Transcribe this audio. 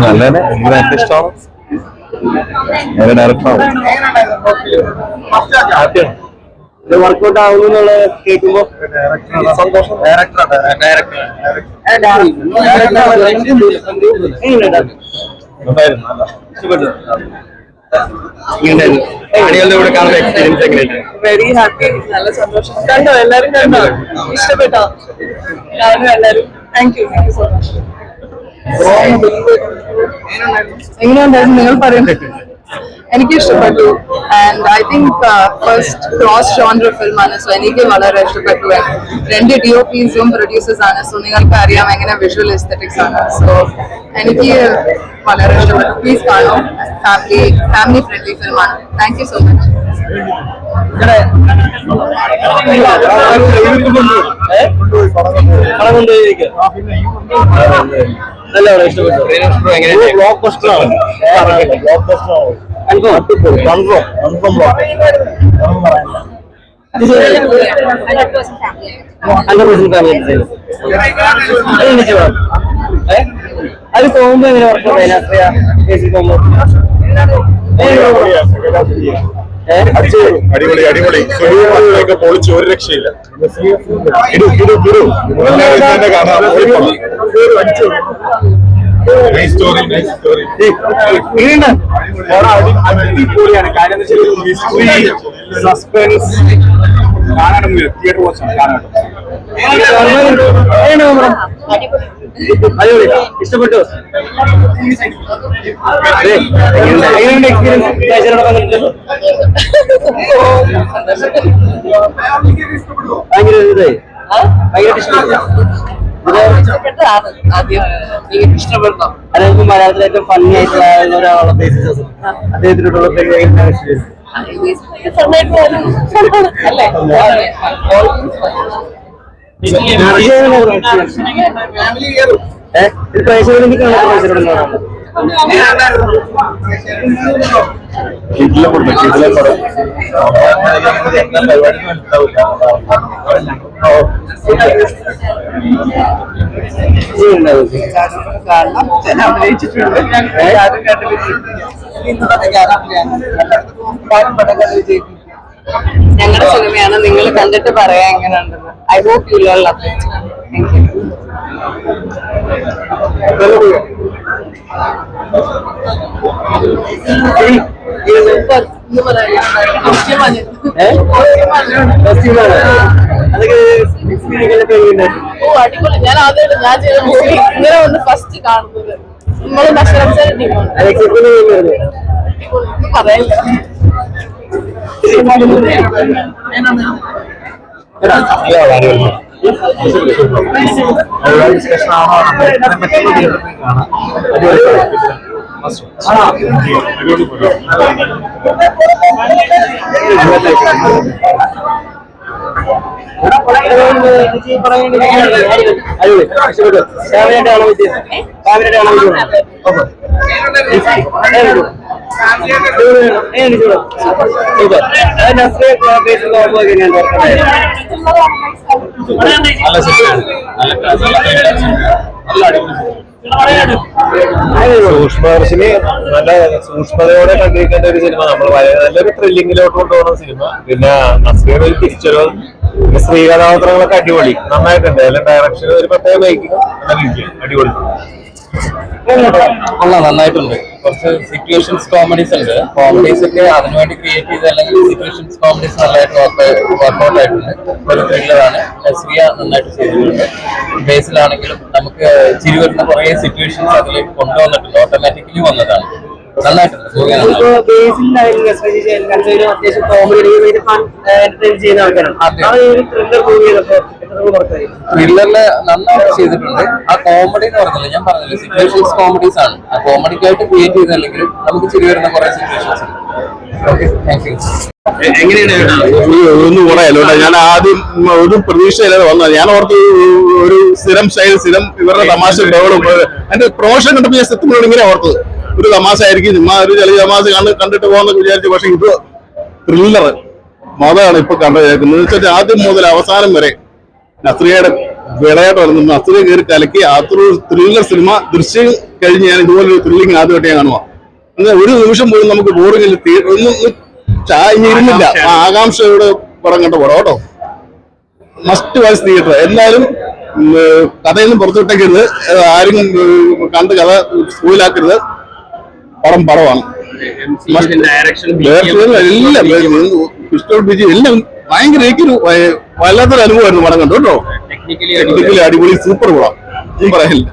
നല്ലതാണ്, എനിക്ക് ഭയങ്കര ഇഷ്ടമാണ്. ഡയറക്ടറാണ് വർക്ക്ഔട്ട് ആവുന്നു എന്നുള്ളത് കേൾക്കുമ്പോ സന്തോഷം. വെരി ഹാപ്പി, നല്ല സന്തോഷം. കണ്ടോ, എല്ലാരും കണ്ടോ, ഇഷ്ടപ്പെട്ടോ? ഞാനും എല്ലാരും താങ്ക് യു സോ മച്ച്. എങ്ങനെയുണ്ടായിരുന്നു നിങ്ങൾ പറയുന്നത്? എനിക്ക് ഇഷ്ടപ്പെട്ടു. And I think first cross genre ഫിലിമാണ്. സോ എനിക്ക് വളരെ ഇഷ്ടപ്പെട്ടു. രണ്ട് DOPs പ്രൊഡ്യൂസേഴ്സ് ആണ്. സോ നിങ്ങൾക്ക് അറിയാം എങ്ങനെ വിഷ്വൽ എസ്തെറ്റിക്സ് ആണ്. സോ എനിക്ക് വളരെ ഇഷ്ടപ്പെട്ടു. പ്ലീസ് കാണൂ. ഫാമിലി ഫ്രണ്ട്ലി ഫിലിമാണ്. Thank you so much. അത് പോകുമ്പോ എങ്ങനെ അടിപൊളി അടിപൊളി പൊളിച്ച് ഒരു രക്ഷയില്ല. അടിപൊളിയാണ്. കാര്യം സസ്പെൻസ് കാണാനും തിയേറ്റർ വാച്ചാണ് കാണാനും. അടിപൊളി, ഇഷ്ടപ്പെട്ടു. എങ്ങനെയുണ്ട് എക്സ്പീരിയൻസ്? ഭയങ്കര ഇഷ്ടപ്പെട്ടോ? അല്ലെങ്കിൽ മലയാളത്തിൽ ഏറ്റവും ഫണ്ണി ആയിട്ടുള്ള ഒരാളുള്ള ബേസിസ് അദ്ദേഹത്തിനോടുള്ള ഞങ്ങളുടെ സിനിമയാണ്, നിങ്ങൾ കണ്ടിട്ട് പറയാ എങ്ങനെയുണ്ടെന്ന്. I hope you all love it. Thank you. അടിപൊളി. ഞാൻ ആദ്യമായിട്ട് ഞാൻ ചെയ്ത മൂവി ഇങ്ങനെ ഒന്ന് ഫസ്റ്റ് കാണുന്നത്. നമ്മൾ നഷ്ടം ടീമാണ്. പറയില്ല. സൂക്ഷ്മദർശിനി നല്ല സൂക്ഷ്മതയോടെ കണ്ടിരിക്കേണ്ട ഒരു സിനിമ. നമ്മൾ നല്ലൊരു ത്രില്ലിങ്ങിലോട്ട് കൊണ്ടുപോകുന്ന സിനിമ. പിന്നെ നസ്രീർ തിരിച്ചൊരു സ്ത്രീകഥാപാത്രങ്ങളൊക്കെ അടിപൊളി, നന്നായിട്ടുണ്ട്. എല്ലാം ഡയറക്ഷൻ ഒരു പ്രത്യേക മേക്കിംഗ് അടിപൊളി. നന്നായിട്ടുണ്ട്. കുറച്ച് സിറ്റുവേഷൻസ് കോമഡീസ് ഉണ്ട്. കോമഡീസ് ഒക്കെ അതിനുവേണ്ടി ക്രിയേറ്റ് ചെയ്ത് അല്ലെങ്കിൽ സിറ്റുവേഷൻസ് കോമഡീസ് നല്ലതായിട്ട് വർക്ക്ഔട്ട് ആയിട്ടുണ്ട്. ഒരു ത്രില്ലറാണ്. നസ്രിയ നന്നായിട്ട് ചെയ്തിട്ടുണ്ട്. ബേസിലാണെങ്കിലും നമുക്ക് ചിരി വരുന്ന കുറെ സിറ്റുവേഷൻസ് അതിൽ കൊണ്ടുവന്നിട്ടുണ്ട്. ഓട്ടോമാറ്റിക്കലി വന്നതാണ്. നന്നായിട്ടുണ്ട്. ത്രില്ലറില് നന്നായിട്ട് ചെയ്തിട്ടുണ്ട്. ആ കോമഡി എന്ന് പറഞ്ഞില്ല, ഞാൻ പറഞ്ഞില്ല സിറ്റുവേഷൻസ് കോമഡീസ് ആണ്. ആ കോമഡിക്കായിട്ട് ക്രിയേറ്റ് ചെയ്തല്ലെങ്കിലും നമുക്ക് ചിരി വരുന്ന കുറെ സിറ്റുവേഷൻസ് ഉണ്ട്. Okay, thank you. ഒന്നും കുറയല്ലോട്ടെ. ഞാൻ ആദ്യം ഒരു പ്രതീക്ഷയില്ലാതെ വന്നത്. ഞാൻ ഓർത്ത് ഒരു സ്ഥിരം സ്റ്റൈൽ, സ്ഥിരം ഇവരുടെ തമാശ ഡെവലപ്പ്. അതിന്റെ പ്രൊമോഷൻ കണ്ടപ്പോൾ ഞാൻ സത്യങ്ങളോട് ഇങ്ങനെ ഓർത്തത്. ഒരു തമാശ ആയിരിക്കും, ചുമ്മാ ഒരു ചെറിയ തമാശ കണ്ടിട്ട് പോകുന്നൊക്കെ വിചാരിച്ചു. പക്ഷെ ഇത് ത്രില്ലർ മതമാണ് ഇപ്പൊ കണ്ടുകേൾക്കുന്നത്. വെച്ചാൽ ആദ്യം മുതൽ അവസാനം വരെ നസ്രിയയുടെ വിളയാട്ട് വരുന്നു. നസ്രിയ കയറി കലക്കി അത്രയൊരു ത്രില്ലർ സിനിമ. ദൃശ്യം കഴിഞ്ഞ് ഞാൻ ഇതുപോലൊരു ത്രില്ലിങ് ആദ്യമായിട്ട് ഞാൻ കാണുക. എന്നാൽ ഒരു നിമിഷം പോലും നമുക്ക് ബോറിങ്ങിൽ ഒന്നും ചായഞ്ഞിരുന്നില്ല. ആകാംക്ഷയോടെ പടം കണ്ട പടം കേട്ടോ. Must watch theatre. എന്നാലും കഥയൊന്നും പുറത്തുവിട്ടേക്കരുത്, ആരും കണ്ട് കഥ സ്കൂളിലാക്കരുത്. പടമാണ്. എല്ലാം ക്രിസ്റ്റോ ബിജി എല്ലാം ഭയങ്കര എനിക്കൊരു വല്ലാത്തൊരു അനുഭവമായിരുന്നു പടം കണ്ടു കേട്ടോ. ടെക്നിക്കലി അടിപൊളി സൂപ്പർ പടം, ഒന്നും പറയാനില്ല.